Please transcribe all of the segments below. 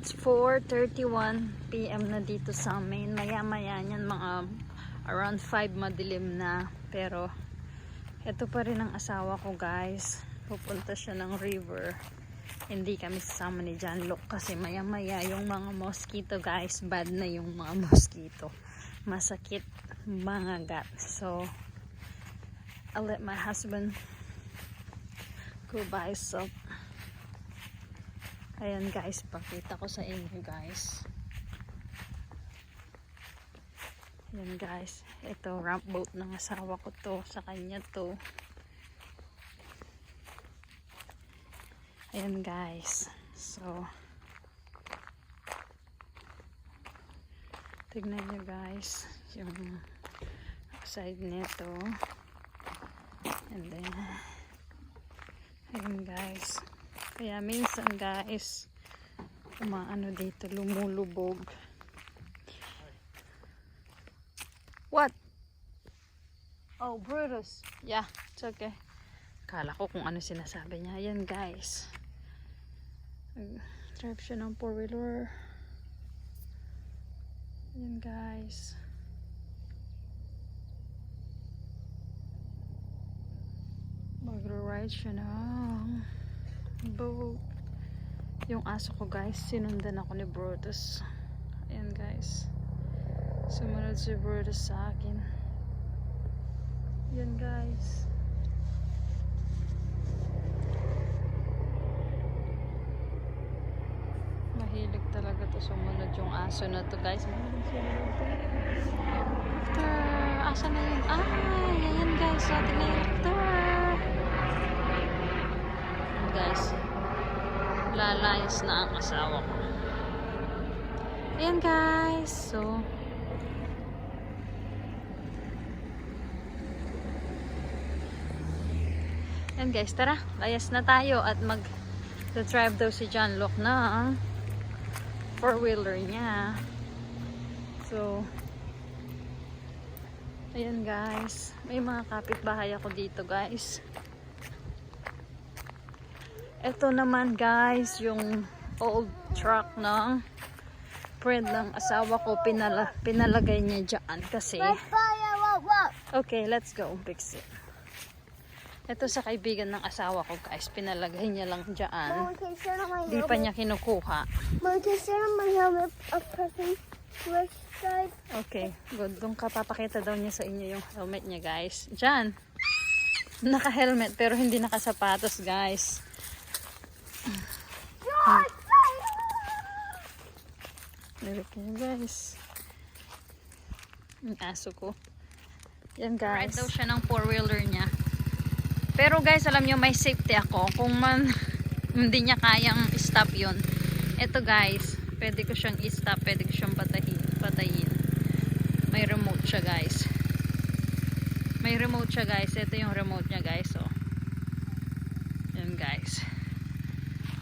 It's 4:31 PM na dito sa amin. Maya-maya niyan mga around 5 madilim na. Pero ito pa rin ang asawa ko, guys. Pupunta siya ng river. Hindi kami sasama ni John Luke kasi maya-maya yung mga mosquito, guys. Bad na yung mga mosquito. Masakit mga gat. So I'll let my husband go by himself. Ayan, guys, pakita ko sa inyo, guys. Ayan, guys, ito ramp boat ng asawa ko to, sa kanya to. Ayan, guys, so tignan nyo, guys, yung side nito. And then ayan, guys, kaya minsan, guys, umaano dito, lumulubog. What? Oh, Brutus. Yeah, it's okay. Kala ko kung ano sinasabi niya. Ayan, guys, drive siya ng 4-wheeler. Ayan, guys. Mag-ride siya ng boat. Yung aso ko, guys, sinundan ako ni Brutus. Ayan, guys, sumunod si Brutus sa akin. Ayan, guys. Mahilig talaga to sumunod yung aso na to, guys. Mahilig sumunod to. Asa na yun? Ay, ayan, guys, atin na yung actor. Guys, lalayas na ang asawa ko. Ayan, guys, so ayan, guys, tara, layas na tayo at mag-drive daw si John Luke ng 4-wheeler niya. So ayan, guys, may mga kapitbahay ako dito, guys. Ito naman, guys, yung old truck ng friend ng asawa ko. Pinalagay niya dyan kasi okay, let's go fix it. Ito sa kaibigan ng asawa ko, guys, pinalagay niya lang dyan. Di pa niya kinukuha. Okay, good. Doon ka, papakita daw niya sa inyo yung helmet niya, guys. Dyan, naka-helmet pero hindi nakasapatos, guys. Look nyo, guys, yung aso ko. Yan, guys, ride daw siya ng 4-wheeler niya. Pero, guys, alam nyo, may safety ako. Kung man hindi niya kayang stop yun, eto, guys, pwede ko siyang i-stop, pwede ko siyang patayin. May remote siya, guys. May remote siya, guys. Ito yung remote niya, guys. So yan, guys.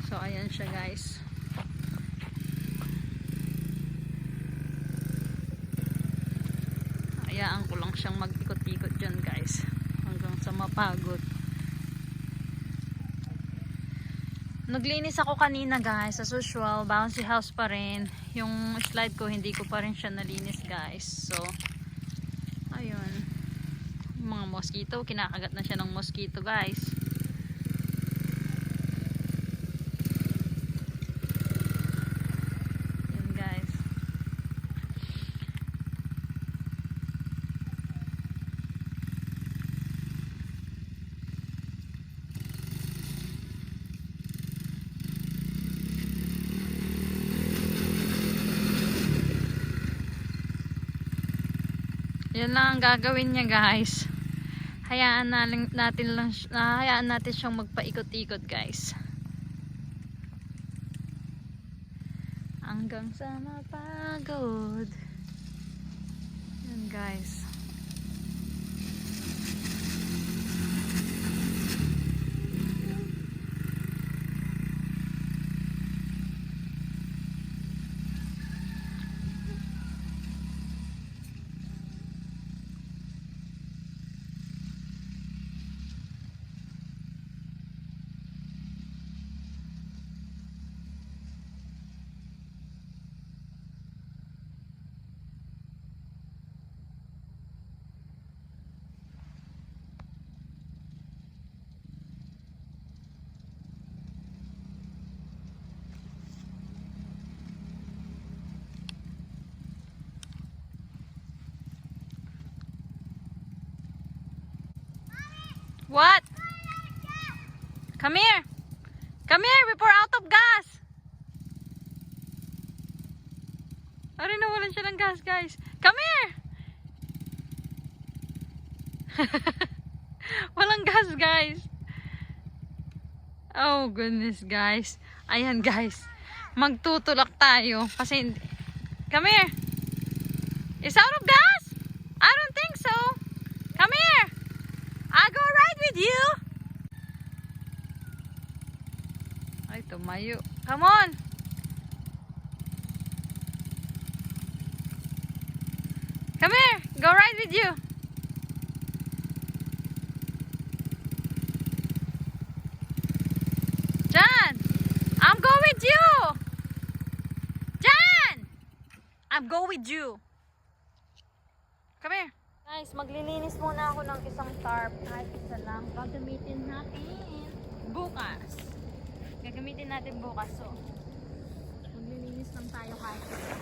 So ayan siya, guys. Hayaan ko lang siyang mag-ikot-ikot dyan, guys, hanggang sa mapagod. Naglinis ako kanina, guys, as usual. Bouncy house pa rin. Yung slide ko, hindi ko pa rin siya nalinis, guys. So ayun, mga mosquito, kinakagat na siya ng mosquito, guys. Yan lang ang gagawin niya, guys. Hayaan natin siyang magpaikot-ikot, guys, hanggang sa mapagod. Yan, guys. What? Come here. Come here before out of gas. Ari, nawalan siya ng gas, guys. Come here. Walang gas, guys. Oh, goodness, guys. Ayan, guys. Magtutulak tayo. Kasi, come here. It's out of gas? I don't think so. Come here. I'll go ride with you. Ay, tumayo. Come on. Come here. Go ride with you. John, I'm go with you. John, I'm go with you. Come here. Guys, maglilinis muna ako ng isang tarp. Kahit isa lang. Gagamitin natin bukas. Gagamitin natin bukas. So, maglilinis lang tayo kahit isa.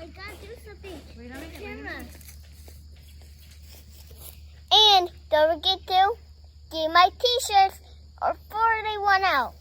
I gotta do something. Wait a minute. Camera. And don't forget to get my t-shirts before they run out.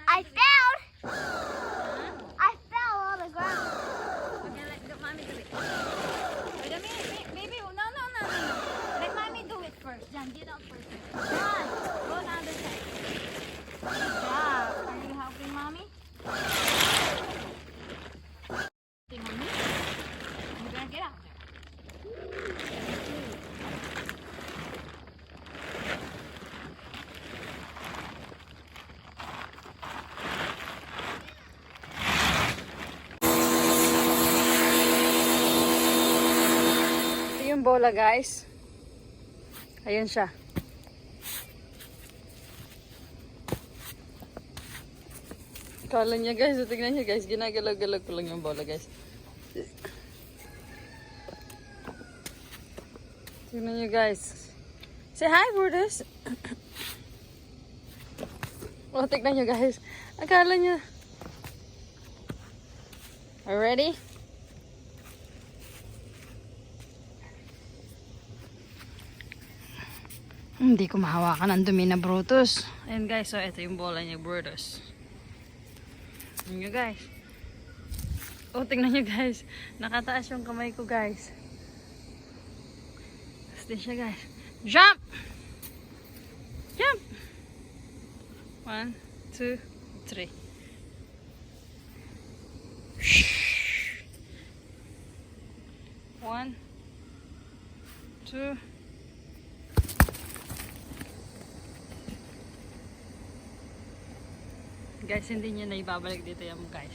I fell. I fell on the ground. Okay, let mommy do it. Wait a minute, baby. No. Let mommy do it first. Jan, get up first. Jan, go on the other side. Good job. Are you helping mommy? Helping mommy? You're gonna get out there. Yung bola, guys. Ayun siya. Kala niya, guys. Tignan niya, guys. Ginagalaw-galaw ko lang yung bola, guys. Tignan niyo, guys. Say hi, Brutus. Oh, tignan niyo, guys. Akala niya. Are you ready? Hindi ko mahawakan ang dumi na Brutus. Ayan, guys, so ito yung bola niya, Brutus. Tingnan nyo, guys. Oh, tingnan nyo, guys. Nakataas yung kamay ko, guys. Tapos din siya, guys. Jump! Jump! 1, 2, 3. 1, 2, guys, hindi niya na ibabalik dito yung guys.